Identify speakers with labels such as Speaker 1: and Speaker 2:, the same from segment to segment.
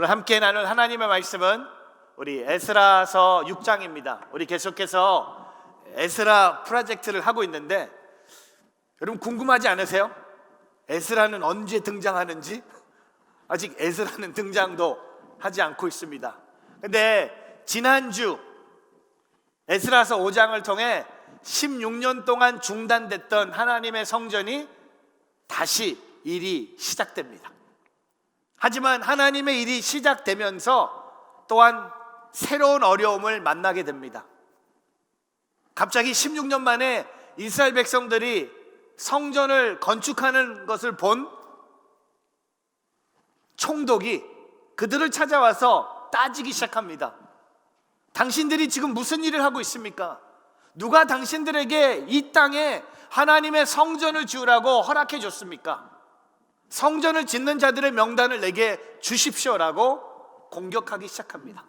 Speaker 1: 오늘 함께 나눌 하나님의 말씀은 우리 에스라서 6장입니다. 우리 계속해서 에스라 프로젝트를 하고 있는데 여러분 궁금하지 않으세요? 에스라는 언제 등장하는지? 아직 에스라는 등장도 하지 않고 있습니다. 근데 지난주 에스라서 5장을 통해 16년 동안 중단됐던 하나님의 성전이 다시 일이 시작됩니다. 하지만 하나님의 일이 시작되면서 또한 새로운 어려움을 만나게 됩니다. 갑자기 16년 만에 이스라엘 백성들이 성전을 건축하는 것을 본 총독이 그들을 찾아와서 따지기 시작합니다. 당신들이 지금 무슨 일을 하고 있습니까? 누가 당신들에게 이 땅에 하나님의 성전을 지으라고 허락해 줬습니까? 성전을 짓는 자들의 명단을 내게 주십시오라고 공격하기 시작합니다.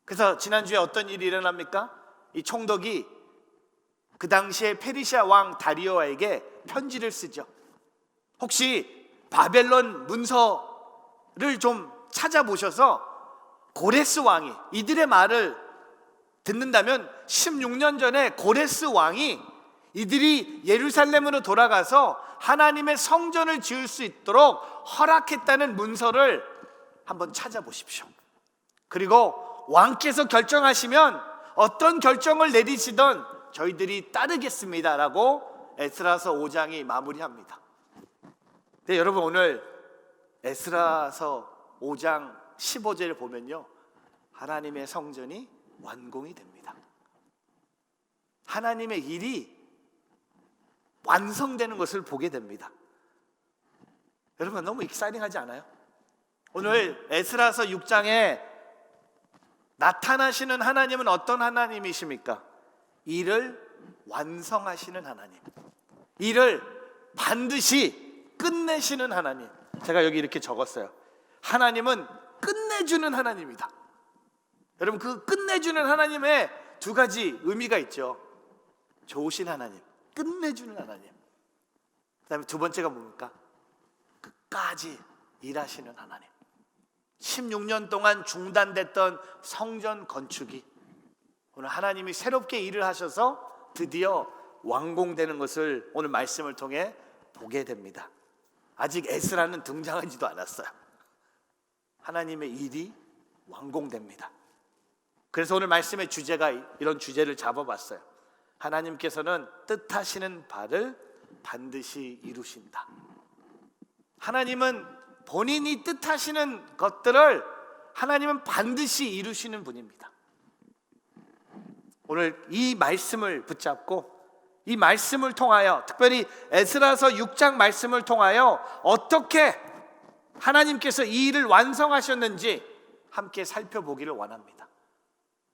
Speaker 1: 그래서 지난주에 어떤 일이 일어납니까? 이 총독이 그 당시에 페르시아 왕 다리오에게 편지를 쓰죠. 혹시 바벨론 문서를 좀 찾아보셔서 고레스 왕이 이들의 말을 듣는다면 16년 전에 고레스 왕이 이들이 예루살렘으로 돌아가서 하나님의 성전을 지을 수 있도록 허락했다는 문서를 한번 찾아보십시오. 그리고 왕께서 결정하시면 어떤 결정을 내리시던 저희들이 따르겠습니다라고 에스라서 5장이 마무리합니다. 네, 여러분 오늘 에스라서 5장 15절을 보면요, 하나님의 성전이 완공이 됩니다. 하나님의 일이 완성되는 것을 보게 됩니다. 여러분 너무 익사이팅하지 않아요? 오늘 에스라서 6장에 나타나시는 하나님은 어떤 하나님이십니까? 일을 완성하시는 하나님, 일을 반드시 끝내시는 하나님. 제가 여기 이렇게 적었어요. 하나님은 끝내주는 하나님이다. 여러분 그 끝내주는 하나님의 두 가지 의미가 있죠. 좋으신 하나님, 끝내주는 하나님. 그 다음에 두 번째가 뭡니까? 끝까지 일하시는 하나님. 16년 동안 중단됐던 성전 건축이 오늘 하나님이 새롭게 일을 하셔서 드디어 완공되는 것을 오늘 말씀을 통해 보게 됩니다. 아직 에스라는 등장하지도 않았어요. 하나님의 일이 완공됩니다. 그래서 오늘 말씀의 주제가 이런 주제를 잡아봤어요. 하나님께서는 뜻하시는 바를 반드시 이루신다. 하나님은 본인이 뜻하시는 것들을 하나님은 반드시 이루시는 분입니다. 오늘 이 말씀을 붙잡고 이 말씀을 통하여, 특별히 에스라서 6장 말씀을 통하여 어떻게 하나님께서 이 일을 완성하셨는지 함께 살펴보기를 원합니다.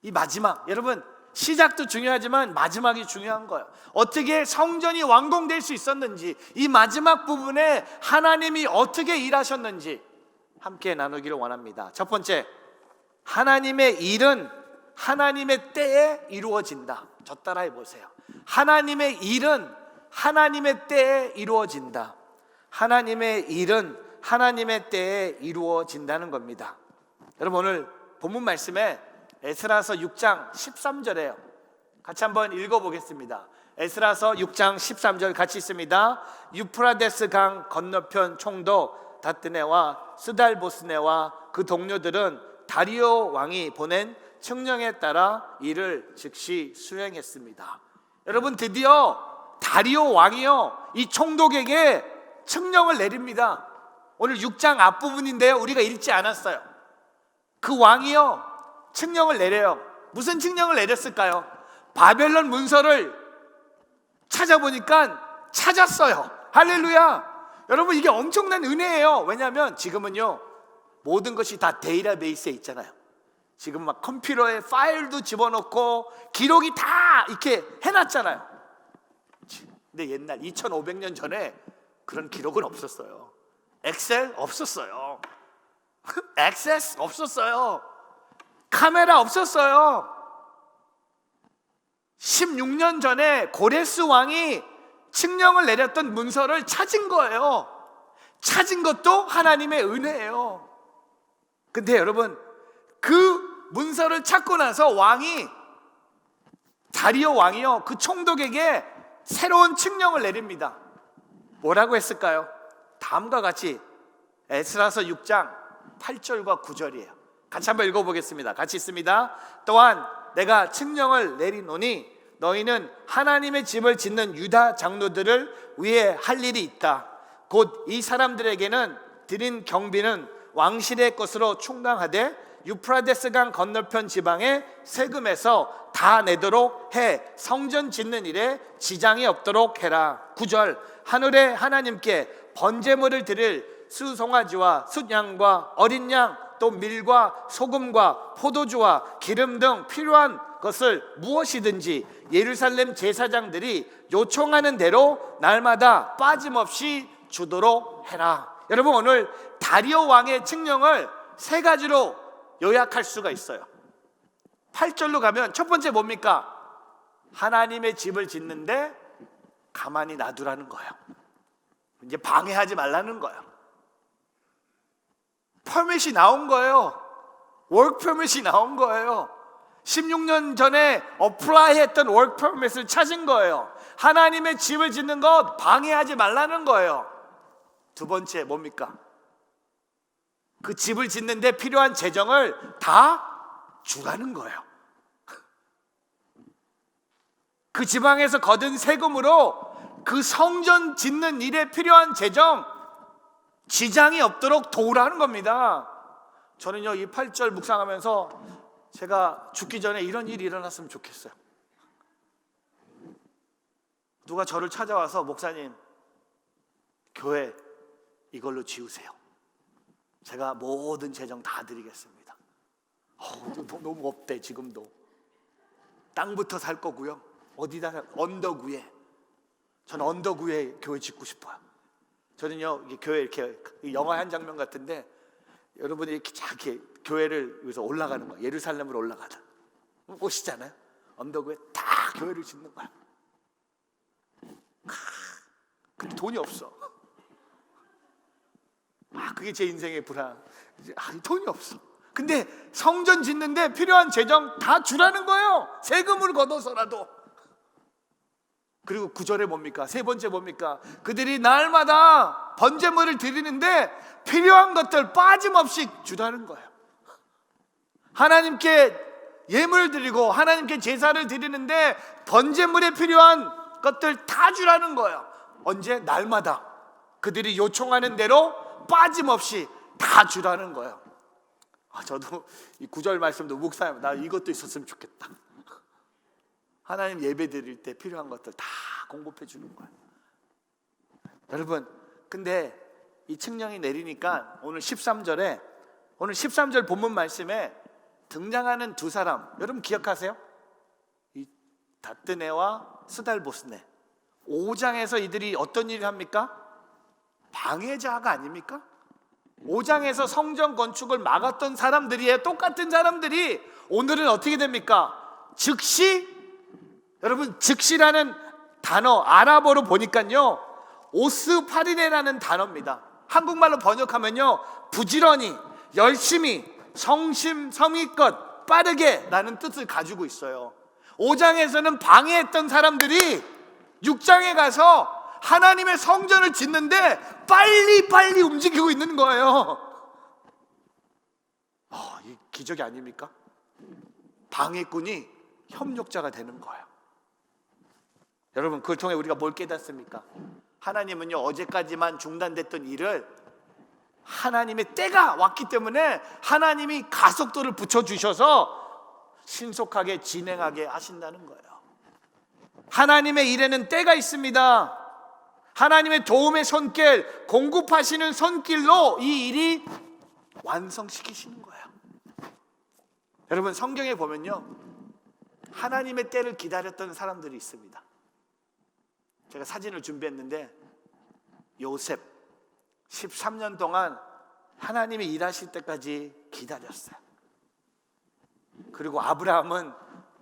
Speaker 1: 이 마지막, 여러분 시작도 중요하지만 마지막이 중요한 거예요. 어떻게 성전이 완공될 수 있었는지, 이 마지막 부분에 하나님이 어떻게 일하셨는지 함께 나누기를 원합니다. 첫 번째, 하나님의 일은 하나님의 때에 이루어진다. 저 따라해 보세요. 하나님의 일은 하나님의 때에 이루어진다. 하나님의 일은 하나님의 때에 이루어진다는 겁니다. 여러분 오늘 본문 말씀에 에스라서 6장 13절에요. 같이 한번 읽어보겠습니다. 에스라서 6장 13절 같이 있습니다. 유프라데스 강 건너편 총독 다뜨네와 스달보스네와 그 동료들은 다리오 왕이 보낸 칙령에 따라 이를 즉시 수행했습니다. 여러분 드디어 다리오 왕이요 이 총독에게 칙령을 내립니다. 오늘 6장 앞부분인데요, 우리가 읽지 않았어요. 그 왕이요 칙령을 내려요. 무슨 칙령을 내렸을까요? 바벨론 문서를 찾아보니까 찾았어요. 할렐루야. 여러분 이게 엄청난 은혜예요. 왜냐하면 지금은요 모든 것이 다 데이터베이스에 있잖아요. 지금 막 컴퓨터에 파일도 집어넣고 기록이 다 이렇게 해놨잖아요. 근데 옛날 2500년 전에 그런 기록은 없었어요. 엑셀 없었어요. 액세스 없었어요. 카메라 없었어요. 16년 전에 고레스 왕이 칙령을 내렸던 문서를 찾은 거예요. 찾은 것도 하나님의 은혜예요. 근데 여러분, 그 문서를 찾고 나서 왕이, 다리오 왕이요, 그 총독에게 새로운 칙령을 내립니다. 뭐라고 했을까요? 다음과 같이 에스라서 6장 8절과 9절이에요. 같이 한번 읽어보겠습니다. 같이 있습니다. 또한 내가 칙령을 내리노니 너희는 하나님의 집을 짓는 유다 장로들을 위해 할 일이 있다. 곧 이 사람들에게는 드린 경비는 왕실의 것으로 충당하되 유프라데스강 건너편 지방의 세금에서 다 내도록 해 성전 짓는 일에 지장이 없도록 해라. 9절 하늘의 하나님께 번제물을 드릴 수송아지와 숫양과 어린 양 또 밀과 소금과 포도주와 기름 등 필요한 것을 무엇이든지 예루살렘 제사장들이 요청하는 대로 날마다 빠짐없이 주도록 해라. 여러분, 오늘 다리오 왕의 칙령을 세 가지로 요약할 수가 있어요. 8절로 가면 첫 번째 뭡니까? 하나님의 집을 짓는데 가만히 놔두라는 거예요. 이제 방해하지 말라는 거예요. 퍼밋이 나온 거예요. 워크 퍼밋이 나온 거예요. 16년 전에 어플라이 했던 워크 퍼밋을 찾은 거예요. 하나님의 집을 짓는 것 방해하지 말라는 거예요. 두 번째 뭡니까? 그 집을 짓는데 필요한 재정을 다 주라는 거예요. 그 지방에서 거둔 세금으로 그 성전 짓는 일에 필요한 재정, 지장이 없도록 도우라는 겁니다. 저는요, 이 8절 묵상하면서 제가 죽기 전에 이런 일이 일어났으면 좋겠어요. 누가 저를 찾아와서 목사님, 교회 이걸로 지우세요. 제가 모든 재정 다 드리겠습니다. 너무 없대. 지금도 땅부터 살 거고요. 어디다? 언덕 위에. 저는 언덕 위에 교회 짓고 싶어요. 저는요, 교회 이렇게 영화 한 장면 같은데 여러분이 이렇게 작게 교회를 위해서 올라가는 거예요. 예루살렘으로 올라가다 오시잖아요. 언덕 위에 다 교회를 짓는 거야. 근데 돈이 없어. 그게 제 인생의 불안. 돈이 없어. 근데 성전 짓는데 필요한 재정 다 주라는 거예요. 세금을 걷어서라도. 그리고 9절에 뭡니까? 세 번째 뭡니까? 그들이 날마다 번제물을 드리는데 필요한 것들 빠짐없이 주라는 거예요. 하나님께 예물 드리고 하나님께 제사를 드리는데 번제물에 필요한 것들 다 주라는 거예요. 언제? 날마다 그들이 요청하는 대로 빠짐없이 다 주라는 거예요. 저도 이 9절 말씀도 묵상하면 나 이것도 있었으면 좋겠다. 하나님 예배 드릴 때 필요한 것들 다 공급해 주는 거예요. 여러분, 근데 이 칙령이 내리니까 오늘 13절 본문 말씀에 등장하는 두 사람, 여러분 기억하세요? 이 다뜨네와 스달보스네. 5장에서 이들이 어떤 일을 합니까? 방해자가 아닙니까? 5장에서 성전 건축을 막았던 사람들이에요. 똑같은 사람들이 오늘은 어떻게 됩니까? 즉시, 여러분, 즉시라는 단어 아랍어로 보니까요, 오스파리네라는 단어입니다. 한국말로 번역하면요, 부지런히, 열심히, 성심성의껏, 빠르게 라는 뜻을 가지고 있어요. 5장에서는 방해했던 사람들이 6장에 가서 하나님의 성전을 짓는데 빨리 움직이고 있는 거예요. 이 기적이 아닙니까? 방해꾼이 협력자가 되는 거예요. 여러분, 그걸 통해 우리가 뭘 깨닫습니까? 하나님은요, 어제까지만 중단됐던 일을 하나님의 때가 왔기 때문에 하나님이 가속도를 붙여주셔서 신속하게 진행하게 하신다는 거예요. 하나님의 일에는 때가 있습니다. 하나님의 도움의 손길, 공급하시는 손길로 이 일이 완성시키시는 거예요. 여러분, 성경에 보면요, 하나님의 때를 기다렸던 사람들이 있습니다. 제가 사진을 준비했는데 요셉 13년 동안 하나님이 일하실 때까지 기다렸어요. 그리고 아브라함은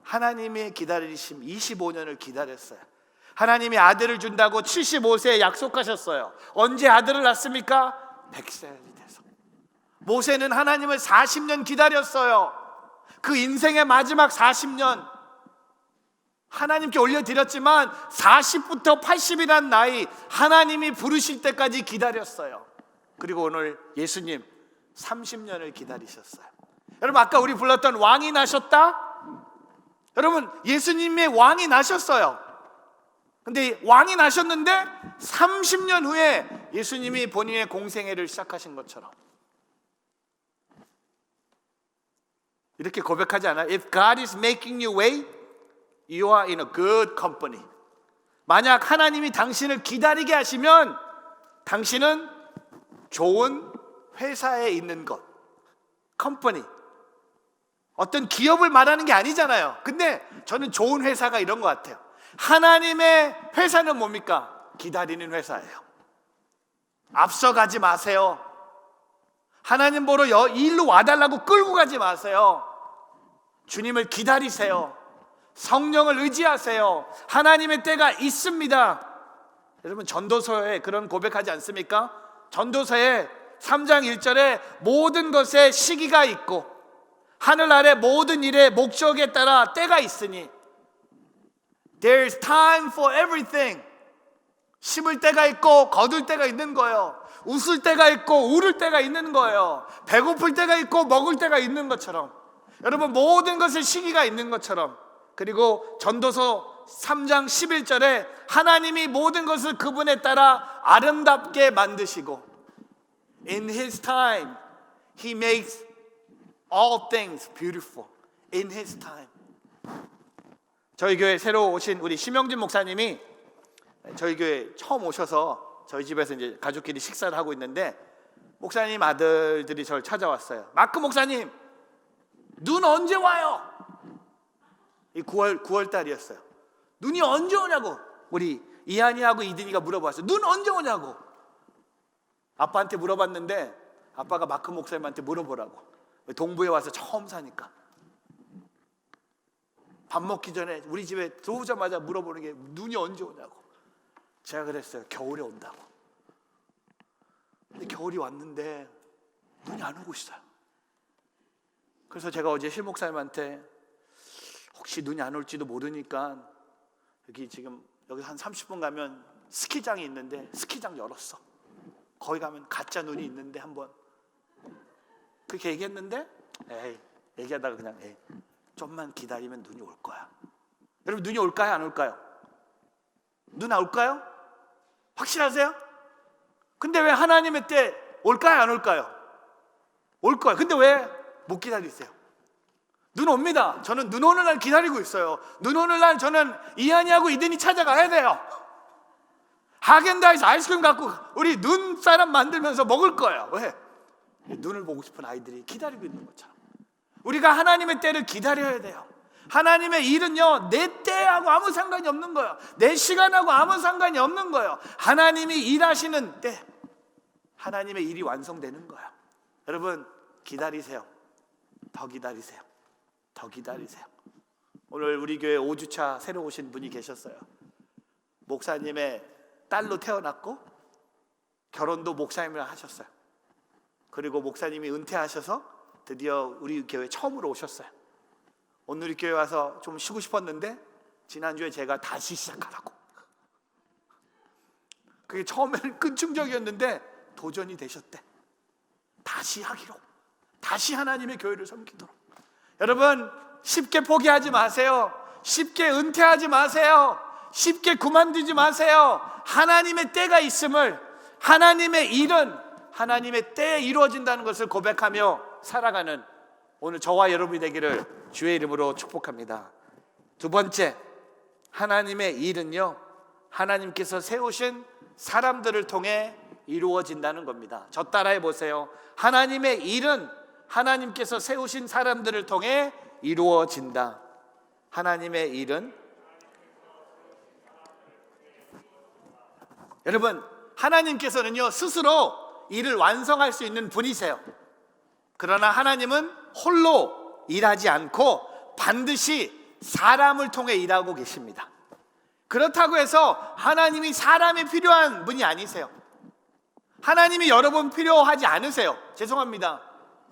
Speaker 1: 하나님의 기다리심 25년을 기다렸어요. 하나님이 아들을 준다고 75세에 약속하셨어요. 언제 아들을 낳습니까? 100살이 돼서. 모세는 하나님을 40년 기다렸어요. 그 인생의 마지막 40년 하나님께 올려드렸지만 40부터 80이란 나이 하나님이 부르실 때까지 기다렸어요. 그리고 오늘 예수님 30년을 기다리셨어요. 여러분, 아까 우리 불렀던 왕이 나셨다? 여러분, 예수님의 왕이 나셨어요. 근데 왕이 나셨는데 30년 후에 예수님이 본인의 공생애를 시작하신 것처럼 이렇게 고백하지 않아요? If God is making you wait, you are in a good company. 만약 하나님이 당신을 기다리게 하시면 당신은 좋은 회사에 있는 것. 컴퍼니. 어떤 기업을 말하는 게 아니잖아요. 근데 저는 좋은 회사가 이런 것 같아요. 하나님의 회사는 뭡니까? 기다리는 회사예요. 앞서가지 마세요. 하나님 보러 이 일로 와달라고 끌고 가지 마세요. 주님을 기다리세요. 성령을 의지하세요. 하나님의 때가 있습니다. 여러분, 전도서에 그런 고백하지 않습니까? 전도서에 3장 1절에 모든 것에 시기가 있고 하늘 아래 모든 일의 목적에 따라 때가 있으니 There's time for everything. 심을 때가 있고 거둘 때가 있는 거예요. 웃을 때가 있고 울을 때가 있는 거예요. 배고플 때가 있고 먹을 때가 있는 것처럼, 여러분, 모든 것에 시기가 있는 것처럼, 그리고 전도서 3장 11절에 하나님이 모든 것을 그분에 따라 아름답게 만드시고 In His time He makes all things beautiful. In His time. 저희 교회 새로 오신 우리 심영진 목사님이 저희 교회 처음 오셔서 저희 집에서 이제 가족끼리 식사를 하고 있는데 목사님 아들들이 저를 찾아왔어요. 마크 목사님, 눈 언제 와요? 이 9월 달이었어요. 눈이 언제 오냐고 우리 이한이하고 이든이가 물어봤어요. 눈 언제 오냐고. 아빠한테 물어봤는데 아빠가 마크 목사님한테 물어보라고. 동부에 와서 처음 사니까 밥 먹기 전에 우리 집에 들어오자마자 물어보는 게 눈이 언제 오냐고. 제가 그랬어요. 겨울에 온다고. 근데 겨울이 왔는데 눈이 안 오고 있어요. 그래서 제가 어제 실 목사님한테 혹시 눈이 안 올지도 모르니까 여기 한 30분 가면 스키장이 있는데 스키장 열었어. 거기 가면 가짜 눈이 있는데 한번 그렇게 얘기했는데 얘기하다가 그냥 좀만 기다리면 눈이 올 거야. 여러분, 눈이 올까요? 안 올까요? 눈 올까요? 확실하세요? 근데 왜 하나님의 때 올까요? 안 올까요? 올 거야. 근데 왜 못 기다리세요? 눈 옵니다. 저는 눈 오는 날 기다리고 있어요. 눈 오는 날 저는 이한이하고 이든이 찾아가야 돼요. 하겐다이스 아이스크림 갖고 우리 눈사람 만들면서 먹을 거예요. 왜? 눈을 보고 싶은 아이들이 기다리고 있는 것처럼 우리가 하나님의 때를 기다려야 돼요. 하나님의 일은요, 내 때하고 아무 상관이 없는 거예요. 내 시간하고 아무 상관이 없는 거예요. 하나님이 일하시는 때 하나님의 일이 완성되는 거예요. 여러분, 기다리세요. 더 기다리세요. 더 기다리세요. 오늘 우리 교회 5주차 새로 오신 분이 계셨어요. 목사님의 딸로 태어났고 결혼도 목사님이랑 하셨어요. 그리고 목사님이 은퇴하셔서 드디어 우리 교회 처음으로 오셨어요. 오늘 우리 교회 와서 좀 쉬고 싶었는데 지난주에 제가 다시 시작하라고. 그게 처음에는 끈충적이었는데 도전이 되셨대. 다시 하기로, 다시 하나님의 교회를 섬기도록. 여러분, 쉽게 포기하지 마세요. 쉽게 은퇴하지 마세요. 쉽게 그만두지 마세요. 하나님의 때가 있음을, 하나님의 일은 하나님의 때에 이루어진다는 것을 고백하며 살아가는 오늘 저와 여러분이 되기를 주의 이름으로 축복합니다. 두 번째, 하나님의 일은요, 하나님께서 세우신 사람들을 통해 이루어진다는 겁니다. 저 따라해 보세요. 하나님의 일은 하나님께서 세우신 사람들을 통해 이루어진다. 하나님의 일은, 여러분, 하나님께서는요 스스로 일을 완성할 수 있는 분이세요. 그러나 하나님은 홀로 일하지 않고 반드시 사람을 통해 일하고 계십니다. 그렇다고 해서 하나님이 사람이 필요한 분이 아니세요. 하나님이 여러분 필요하지 않으세요. 죄송합니다.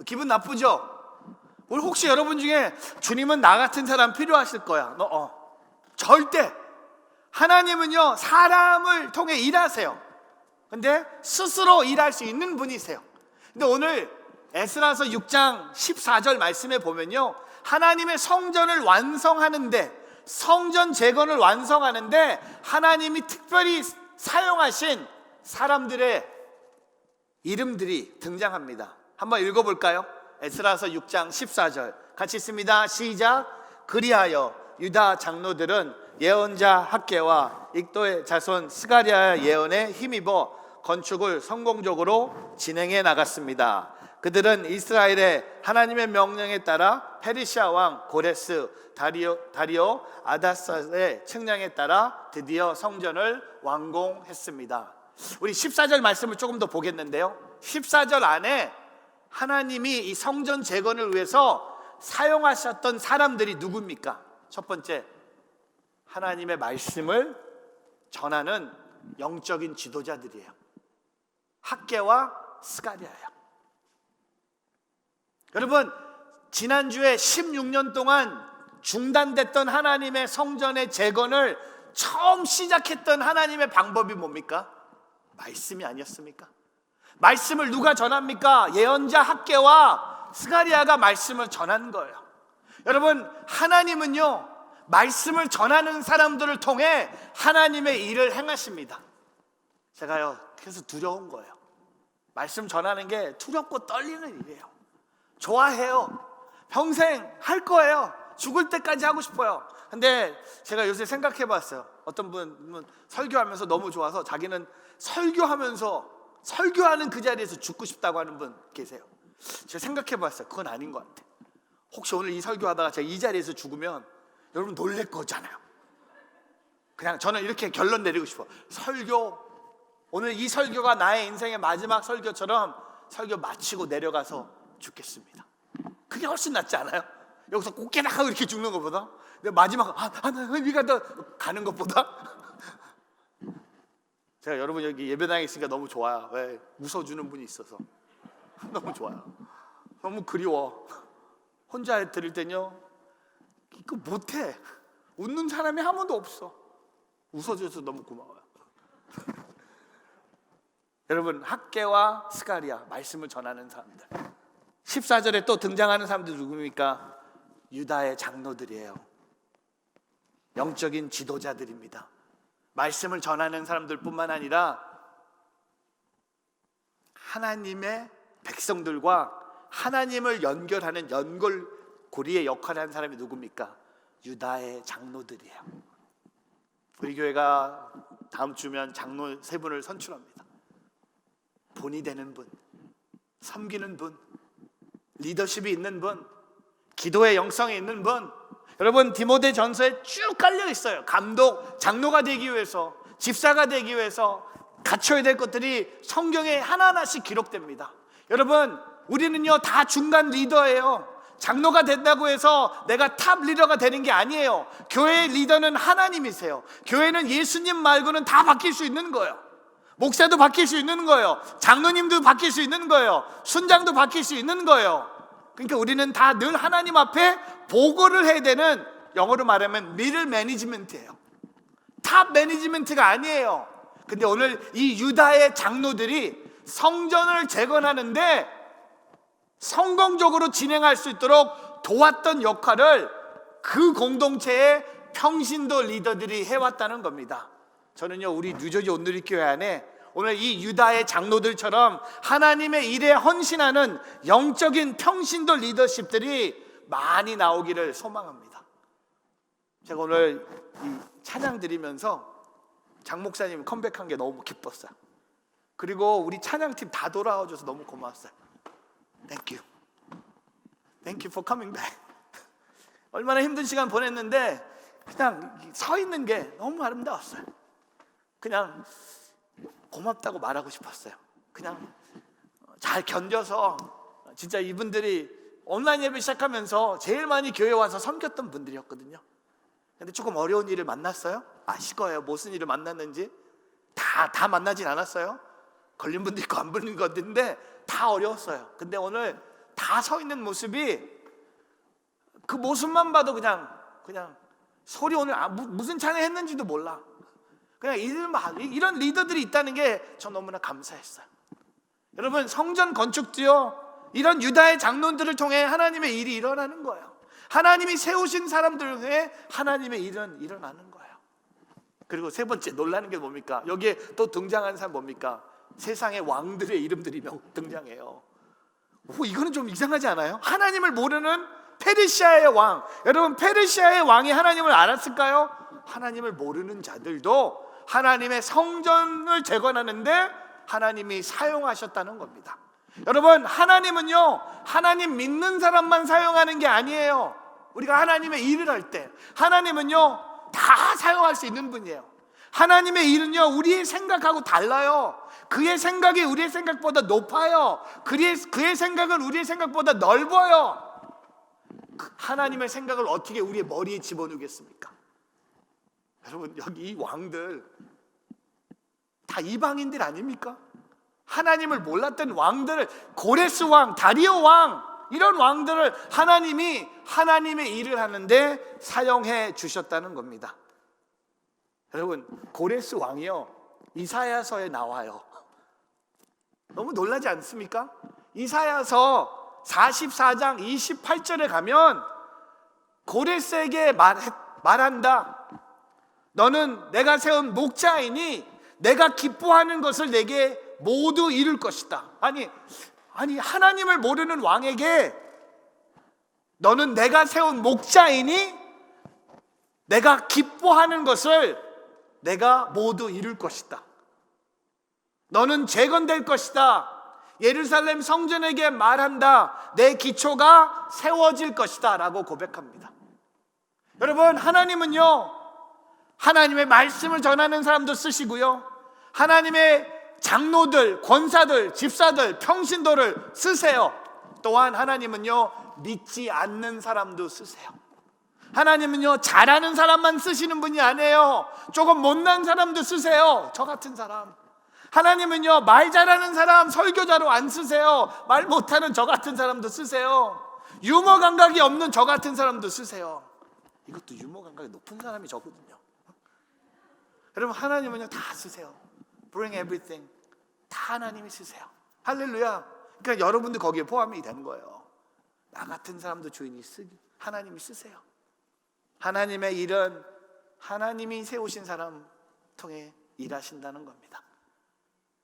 Speaker 1: 기분 나쁘죠? 오늘 혹시 여러분 중에 주님은 나 같은 사람 필요하실 거야. 절대. 하나님은요, 사람을 통해 일하세요. 근데 스스로 일할 수 있는 분이세요. 근데 오늘 에스라서 6장 14절 말씀에 보면요, 하나님의 성전을 완성하는데, 성전 재건을 완성하는데 하나님이 특별히 사용하신 사람들의 이름들이 등장합니다. 한번 읽어볼까요? 에스라서 6장 14절 같이 읽습니다. 시작. 그리하여 유다 장로들은 예언자 학개와 익도의 자손 스가랴의 예언에 힘입어 건축을 성공적으로 진행해 나갔습니다. 그들은 이스라엘의 하나님의 명령에 따라 페르시아 왕 고레스 다리오 아다사의 측량에 따라 드디어 성전을 완공했습니다. 우리 14절 말씀을 조금 더 보겠는데요, 14절 안에 하나님이 이 성전 재건을 위해서 사용하셨던 사람들이 누굽니까? 첫 번째, 하나님의 말씀을 전하는 영적인 지도자들이에요. 학개와 스가랴예요. 여러분, 지난주에 16년 동안 중단됐던 하나님의 성전의 재건을 처음 시작했던 하나님의 방법이 뭡니까? 말씀이 아니었습니까? 말씀을 누가 전합니까? 예언자 학개와 스가랴가 말씀을 전하는 거예요. 여러분, 하나님은요, 말씀을 전하는 사람들을 통해 하나님의 일을 행하십니다. 제가요, 그래서 두려운 거예요. 말씀 전하는 게 두렵고 떨리는 일이에요. 좋아해요. 평생 할 거예요. 죽을 때까지 하고 싶어요. 근데 제가 요새 생각해 봤어요. 어떤 분은 설교하면서 너무 좋아서 자기는 설교하는 그 자리에서 죽고 싶다고 하는 분 계세요. 제가 생각해 봤어요. 그건 아닌 것 같아요. 혹시 오늘 이 설교하다가 제가 이 자리에서 죽으면 여러분 놀랄 거잖아요. 그냥 저는 이렇게 결론 내리고 싶어요. 오늘 이 설교가 나의 인생의 마지막 설교처럼 설교 마치고 내려가서 죽겠습니다. 그게 훨씬 낫지 않아요? 여기서 꽃게락하고 이렇게 죽는 것보다, 근데 마지막 네가 더 가는 것보다. 제가 여러분 여기 예배당에 있으니까 너무 좋아요. 왜? 웃어주는 분이 있어서 너무 좋아요. 너무 그리워. 혼자 들을 때는요, 이거 못해. 웃는 사람이 한 번도 없어. 웃어줘서 너무 고마워요. 여러분, 학개와 스가랴 말씀을 전하는 사람들, 14절에 또 등장하는 사람들 누굽니까? 유다의 장로들이에요. 영적인 지도자들입니다. 말씀을 전하는 사람들뿐만 아니라 하나님의 백성들과 하나님을 연결하는 연결고리의 역할을 하는 사람이 누굽니까? 유다의 장로들이에요. 우리 교회가 다음 주면 장로 3분을 선출합니다. 본이 되는 분, 섬기는 분, 리더십이 있는 분, 기도의 영성이 있는 분. 여러분, 디모데 전서에 쭉 깔려 있어요. 감독, 장로가 되기 위해서, 집사가 되기 위해서 갖춰야 될 것들이 성경에 하나하나씩 기록됩니다. 여러분, 우리는요 다 중간 리더예요. 장로가 된다고 해서 내가 탑 리더가 되는 게 아니에요. 교회의 리더는 하나님이세요. 교회는 예수님 말고는 다 바뀔 수 있는 거예요. 목사도 바뀔 수 있는 거예요. 장로님도 바뀔 수 있는 거예요. 순장도 바뀔 수 있는 거예요. 그러니까 우리는 다 늘 하나님 앞에 보고를 해야 되는, 영어로 말하면 미들 매니지먼트예요. 탑 매니지먼트가 아니에요. 근데 오늘 이 유다의 장로들이 성전을 재건하는데 성공적으로 진행할 수 있도록 도왔던 역할을 그 공동체의 평신도 리더들이 해왔다는 겁니다. 저는요, 우리 뉴저지 온누리교회 안에 오늘 이 유다의 장로들처럼 하나님의 일에 헌신하는 영적인 평신도 리더십들이 많이 나오기를 소망합니다. 제가 오늘 이 찬양 드리면서 장 목사님 컴백한 게 너무 기뻤어요. 그리고 우리 찬양팀 다 돌아와줘서 너무 고마웠어요. Thank you. Thank you for coming back. 얼마나 힘든 시간 보냈는데 그냥 서 있는 게 너무 아름다웠어요. 그냥 고맙다고 말하고 싶었어요. 그냥 잘 견뎌서, 진짜 이분들이 온라인 예배 시작하면서 제일 많이 교회 와서 섬겼던 분들이었거든요. 근데 조금 어려운 일을 만났어요. 아실 거예요. 무슨 일을 만났는지. 다 만나진 않았어요. 걸린 분도 있고 안 걸린 것도 있는데 다 어려웠어요. 근데 오늘 다 서 있는 모습이, 그 모습만 봐도 그냥 소리 오늘 무슨 찬양 했는지도 몰라. 그냥 이런 리더들이 있다는 게 저 너무나 감사했어요. 여러분, 성전 건축도요, 이런 유다의 장로들을 통해 하나님의 일이 일어나는 거예요. 하나님이 세우신 사람들을 통해 하나님의 일은 일어나는 거예요. 그리고 세 번째 놀라는 게 뭡니까? 여기에 또 등장하는 사람 뭡니까? 세상의 왕들의 이름들이 등장해요. 이거는 좀 이상하지 않아요? 하나님을 모르는 페르시아의 왕. 여러분, 페르시아의 왕이 하나님을 알았을까요? 하나님을 모르는 자들도 하나님의 성전을 재건하는데 하나님이 사용하셨다는 겁니다. 여러분, 하나님은요, 하나님 믿는 사람만 사용하는 게 아니에요. 우리가 하나님의 일을 할 때 하나님은요 다 사용할 수 있는 분이에요. 하나님의 일은요 우리의 생각하고 달라요. 그의 생각이 우리의 생각보다 높아요. 그의 생각은 우리의 생각보다 넓어요. 하나님의 생각을 어떻게 우리의 머리에 집어넣겠습니까? 여러분, 여기 이 왕들 다 이방인들 아닙니까? 하나님을 몰랐던 왕들을, 고레스 왕, 다리오 왕, 이런 왕들을 하나님이 하나님의 일을 하는데 사용해 주셨다는 겁니다. 여러분, 고레스 왕이요 이사야서에 나와요. 너무 놀라지 않습니까? 이사야서 44장 28절에 가면 고레스에게 말한다. 너는 내가 세운 목자이니 내가 기뻐하는 것을 내게 모두 이룰 것이다. 아니 하나님을 모르는 왕에게 너는 내가 세운 목자이니 내가 기뻐하는 것을 내가 모두 이룰 것이다. 너는 재건될 것이다. 예루살렘 성전에게 말한다. 내 기초가 세워질 것이다 라고 고백합니다. 여러분, 하나님은요 하나님의 말씀을 전하는 사람도 쓰시고요, 하나님의 장로들, 권사들, 집사들, 평신도를 쓰세요. 또한 하나님은요 믿지 않는 사람도 쓰세요. 하나님은요 잘하는 사람만 쓰시는 분이 아니에요. 조금 못난 사람도 쓰세요. 저 같은 사람. 하나님은요 말 잘하는 사람 설교자로 안 쓰세요. 말 못하는 저 같은 사람도 쓰세요. 유머 감각이 없는 저 같은 사람도 쓰세요. 이것도 유머 감각이 높은 사람이 저거든요. 여러분, 하나님은요 다 쓰세요. Bring everything. 다 하나님이 쓰세요. 할렐루야. 그러니까 여러분들 거기에 포함이 되는 거예요. 나 같은 사람도 주인이 하나님이 쓰세요. 하나님의 일은 하나님이 세우신 사람 통해 일하신다는 겁니다.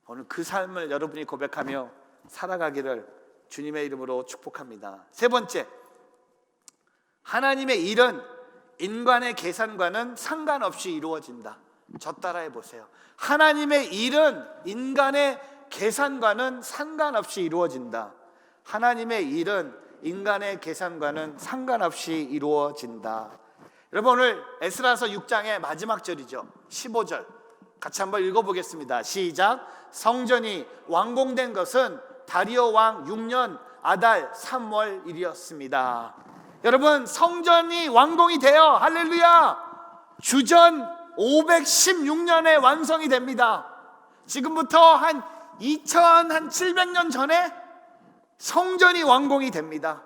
Speaker 1: 오늘 그 삶을 여러분이 고백하며 살아가기를 주님의 이름으로 축복합니다. 세 번째, 하나님의 일은 인간의 계산과는 상관없이 이루어진다. 저 따라해 보세요. 하나님의 일은 인간의 계산과는 상관없이 이루어진다. 하나님의 일은 인간의 계산과는 상관없이 이루어진다. 여러분, 오늘 에스라서 6장의 마지막 절이죠. 15절 같이 한번 읽어보겠습니다. 시작. 성전이 완공된 것은 다리오 왕 6년 아달 3월일이었습니다. 여러분, 성전이 완공이 돼요. 할렐루야. 주전 516년에 완성이 됩니다. 지금부터 한 2700년 전에 성전이 완공이 됩니다.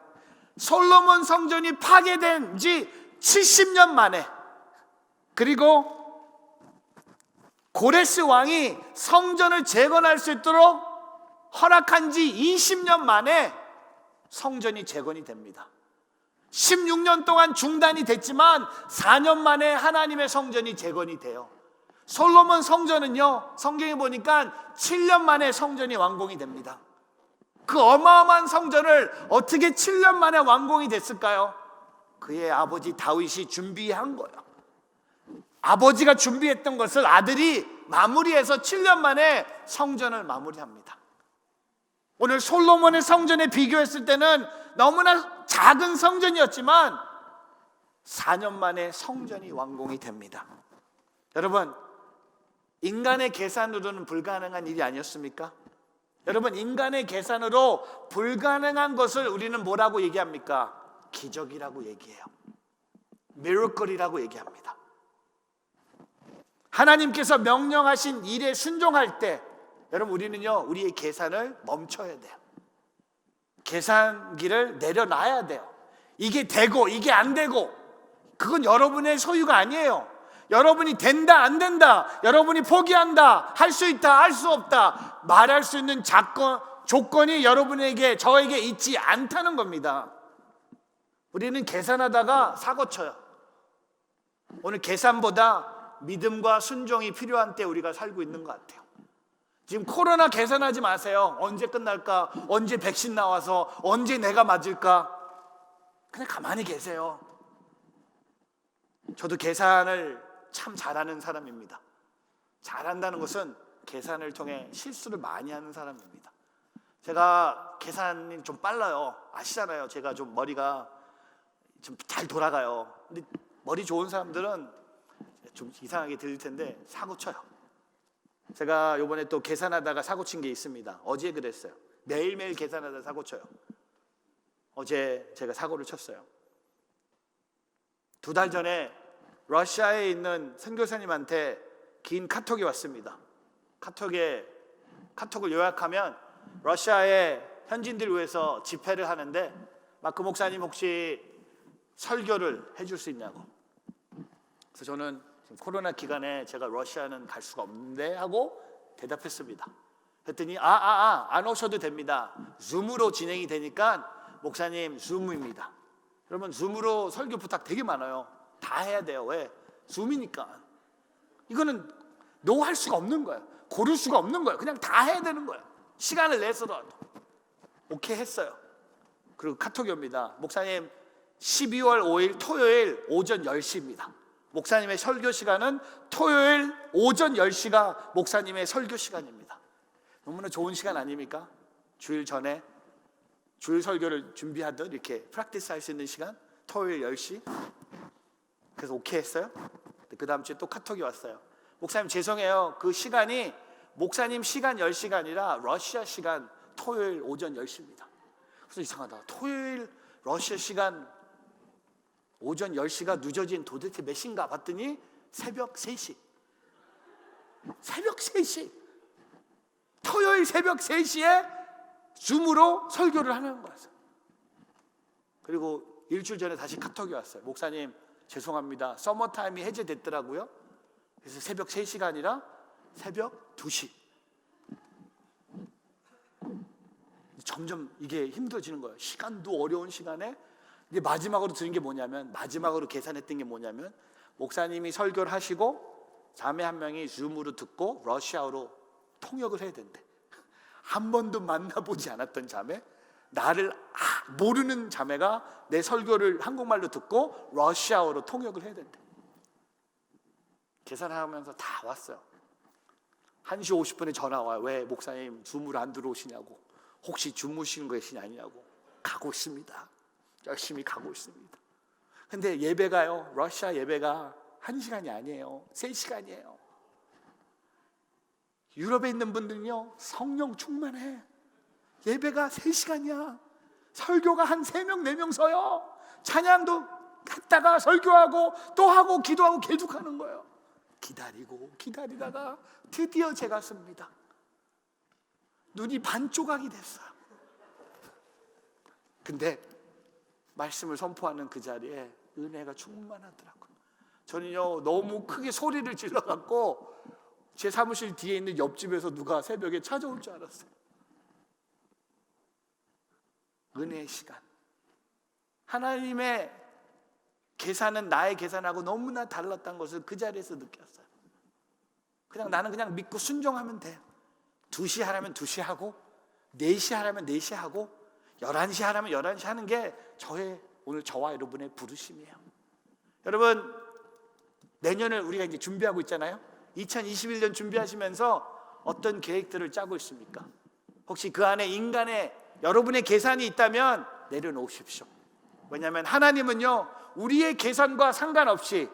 Speaker 1: 솔로몬 성전이 파괴된 지 70년 만에, 그리고 고레스 왕이 성전을 재건할 수 있도록 허락한 지 20년 만에 성전이 재건이 됩니다. 16년 동안 중단이 됐지만 4년 만에 하나님의 성전이 재건이 돼요. 솔로몬 성전은요, 성경에 보니까 7년 만에 성전이 완공이 됩니다. 그 어마어마한 성전을 어떻게 7년 만에 완공이 됐을까요? 그의 아버지 다윗이 준비한 거예요. 아버지가 준비했던 것을 아들이 마무리해서 7년 만에 성전을 마무리합니다. 오늘 솔로몬의 성전에 비교했을 때는 너무나 작은 성전이었지만 4년 만에 성전이 완공이 됩니다. 여러분, 인간의 계산으로는 불가능한 일이 아니었습니까? 여러분, 인간의 계산으로 불가능한 것을 우리는 뭐라고 얘기합니까? 기적이라고 얘기해요. 미러클이라고 얘기합니다. 하나님께서 명령하신 일에 순종할 때, 여러분, 우리는요 우리의 계산을 멈춰야 돼요. 계산기를 내려놔야 돼요. 이게 되고 이게 안 되고 그건 여러분의 소유가 아니에요. 여러분이 된다 안 된다, 여러분이 포기한다, 할 수 있다 할 수 없다 말할 수 있는 조건이 여러분에게 저에게 있지 않다는 겁니다. 우리는 계산하다가 사고 쳐요. 오늘 계산보다 믿음과 순종이 필요한 때 우리가 살고 있는 것 같아요. 지금 코로나 계산하지 마세요. 언제 끝날까? 언제 백신 나와서 언제 내가 맞을까? 그냥 가만히 계세요. 저도 계산을 참 잘하는 사람입니다. 잘한다는 것은 계산을 통해 실수를 많이 하는 사람입니다. 제가 계산이 좀 빨라요. 아시잖아요. 제가 좀 머리가 좀 잘 돌아가요. 근데 머리 좋은 사람들은 좀 이상하게 들릴 텐데 사고 쳐요. 제가 이번에 또 계산하다가 사고 친 게 있습니다. 어제 그랬어요. 매일매일 계산하다가 사고 쳐요. 어제 제가 사고를 쳤어요. 2달 전에 러시아에 있는 선교사님한테 긴 카톡이 왔습니다. 카톡을 요약하면 러시아의 현지인들을 위해서 집회를 하는데 마크 목사님 혹시 설교를 해줄 수 있냐고. 그래서 저는 코로나 기간에 제가 러시아는 갈 수가 없는데 하고 대답했습니다. 그랬더니 안 오셔도 됩니다. 줌으로 진행이 되니까 목사님 줌입니다. 여러분 줌으로 설교 부탁 되게 많아요. 다 해야 돼요. 왜? 줌이니까. 이거는 노 할 수가 없는 거예요. 고를 수가 없는 거예요. 그냥 다 해야 되는 거예요. 시간을 내서라도. 오케이 했어요. 그리고 카톡이 옵니다. 목사님 12월 5일 토요일 오전 10시입니다. 목사님의 설교 시간은 토요일 오전 10시가 목사님의 설교 시간입니다. 너무나 좋은 시간 아닙니까? 주일 전에 주일 설교를 준비하듯 이렇게 프랙티스 할 수 있는 시간 토요일 10시. 그래서 오케이 했어요. 그 다음 주에 또 카톡이 왔어요. 목사님 죄송해요. 그 시간이 목사님 시간 10시가 아니라 러시아 시간 토요일 오전 10시입니다. 그래서 이상하다. 토요일 러시아 시간 오전 10시가 늦어진 도대체 몇 시인가 봤더니 새벽 3시. 새벽 3시. 토요일 새벽 3시에 줌으로 설교를 하는 거였어요. 그리고 일주일 전에 다시 카톡이 왔어요. 목사님 죄송합니다. 서머타임이 해제됐더라고요. 그래서 새벽 3시가 아니라 새벽 2시. 점점 이게 힘들어지는 거예요. 시간도 어려운 시간에 이제 마지막으로 들은 게 뭐냐면, 마지막으로 계산했던 게 뭐냐면, 목사님이 설교를 하시고 자매 한 명이 줌으로 듣고 러시아어로 통역을 해야 된대. 한 번도 만나보지 않았던 자매, 나를 모르는 자매가 내 설교를 한국말로 듣고 러시아어로 통역을 해야 된대. 계산하면서 다 왔어요. 1시 50분에 전화 와요. 왜 목사님 줌으로 안 들어오시냐고. 혹시 주무시는 것이 아니냐고. 가고 있습니다. 열심히 가고 있습니다. 근데 예배가요, 러시아 예배가 1시간이 아니에요. 3시간이에요. 유럽에 있는 분들은요, 성령 충만해. 예배가 3시간이야. 설교가 한 3명, 4명 서요. 찬양도 했다가 설교하고 또 하고 기도하고 계속하는 거예요. 기다리고 기다리다가 드디어 제가 씁니다. 눈이 반조각이 됐어요. 근데 말씀을 선포하는 그 자리에 은혜가 충만하더라고요. 저는요, 너무 크게 소리를 질러갖고 제 사무실 뒤에 있는 옆집에서 누가 새벽에 찾아올 줄 알았어요. 은혜의 시간. 하나님의 계산은 나의 계산하고 너무나 달랐다는 것을 그 자리에서 느꼈어요. 나는 그냥 믿고 순종하면 돼요. 2시 하라면 2시 하고, 4시 하라면 4시 하고, 11시 하라면 11시 하는 게 오늘 저와 여러분의 부르심이에요. 여러분, 내년을 우리가 이제 준비하고 있잖아요. 2021년 준비하시면서 어떤 계획들을 짜고 있습니까? 혹시 그 안에 인간의 여러분의 계산이 있다면 내려놓으십시오. 왜냐하면 하나님은요, 우리의 계산과 상관없이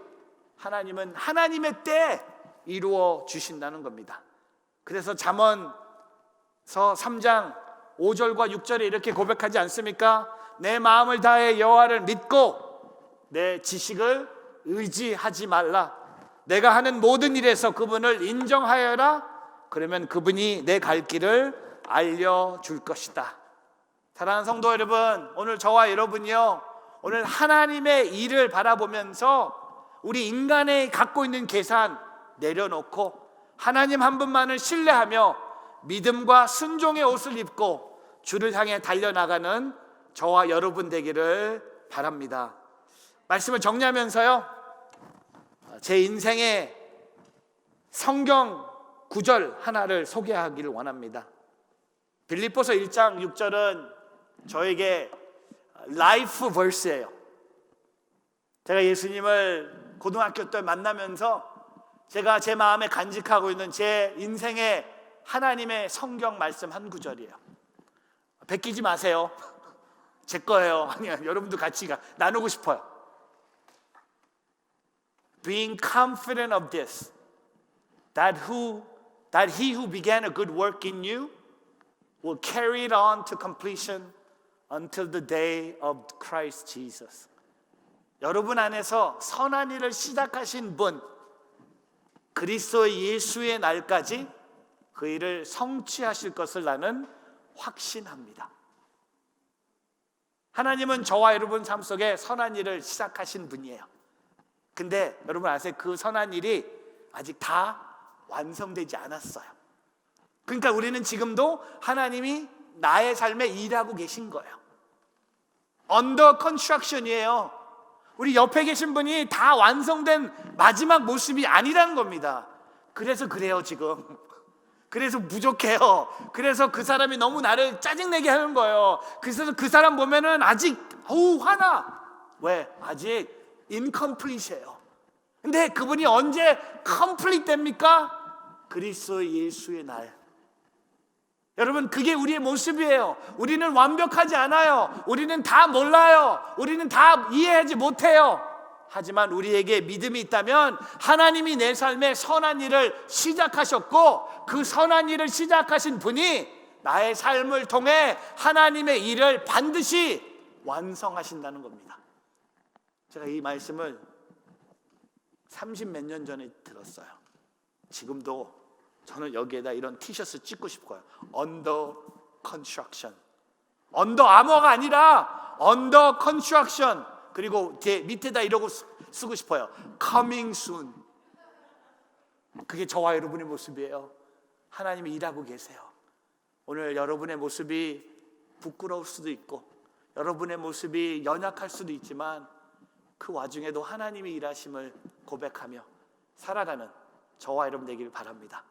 Speaker 1: 하나님은 하나님의 때에 이루어 주신다는 겁니다. 그래서 잠언서 3장 5절과 6절에 이렇게 고백하지 않습니까? 내 마음을 다해 여호와를 믿고 내 지식을 의지하지 말라. 내가 하는 모든 일에서 그분을 인정하여라. 그러면 그분이 내 갈 길을 알려줄 것이다. 사랑하는 성도 여러분, 오늘 저와 여러분이요, 오늘 하나님의 일을 바라보면서 우리 인간의 갖고 있는 계산 내려놓고 하나님 한 분만을 신뢰하며 믿음과 순종의 옷을 입고 주를 향해 달려나가는 저와 여러분 되기를 바랍니다. 말씀을 정리하면서요, 제 인생의 성경 구절 하나를 소개하기를 원합니다. 빌립보서 1장 6절은 저에게 라이프 벌스예요. 제가 예수님을 고등학교 때 만나면서 제가 제 마음에 간직하고 있는 제 인생의 하나님의 성경 말씀 한 구절이에요. 베끼지 마세요. 제 거예요. 아니야, 여러분도 같이 나누고 싶어요. Being confident of this, that he who began a good work in you will carry it on to completion until the day of Christ Jesus. 여러분 안에서 선한 일을 시작하신 분, 그리스도 예수의 날까지 그 일을 성취하실 것을 나는 확신합니다. 하나님은 저와 여러분 삶 속에 선한 일을 시작하신 분이에요. 근데 여러분 아세요? 그 선한 일이 아직 다 완성되지 않았어요. 그러니까 우리는 지금도 하나님이 나의 삶에 일하고 계신 거예요. 언더 컨스트럭션이에요. 우리 옆에 계신 분이 다 완성된 마지막 모습이 아니라는 겁니다. 그래서 그래요 지금. 그래서 부족해요. 그래서 그 사람이 너무 나를 짜증내게 하는 거예요. 그래서 그 사람 보면은 아직 화나. 왜? 아직 incomplete이에요. 근데 그분이 언제 complete 됩니까? 그리스도 예수의 날. 여러분, 그게 우리의 모습이에요. 우리는 완벽하지 않아요. 우리는 다 몰라요. 우리는 다 이해하지 못해요. 하지만 우리에게 믿음이 있다면 하나님이 내 삶에 선한 일을 시작하셨고 그 선한 일을 시작하신 분이 나의 삶을 통해 하나님의 일을 반드시 완성하신다는 겁니다. 제가 이 말씀을 30몇 년 전에 들었어요. 지금도 저는 여기에다 이런 티셔츠 찍고 싶어요. Under construction. Under armour가 아니라 Under construction. 그리고 제 밑에다 이러고 쓰고 싶어요. Coming soon. 그게 저와 여러분의 모습이에요. 하나님이 일하고 계세요. 오늘 여러분의 모습이 부끄러울 수도 있고 여러분의 모습이 연약할 수도 있지만 그 와중에도 하나님이 일하심을 고백하며 살아가는 저와 여러분 되기를 바랍니다.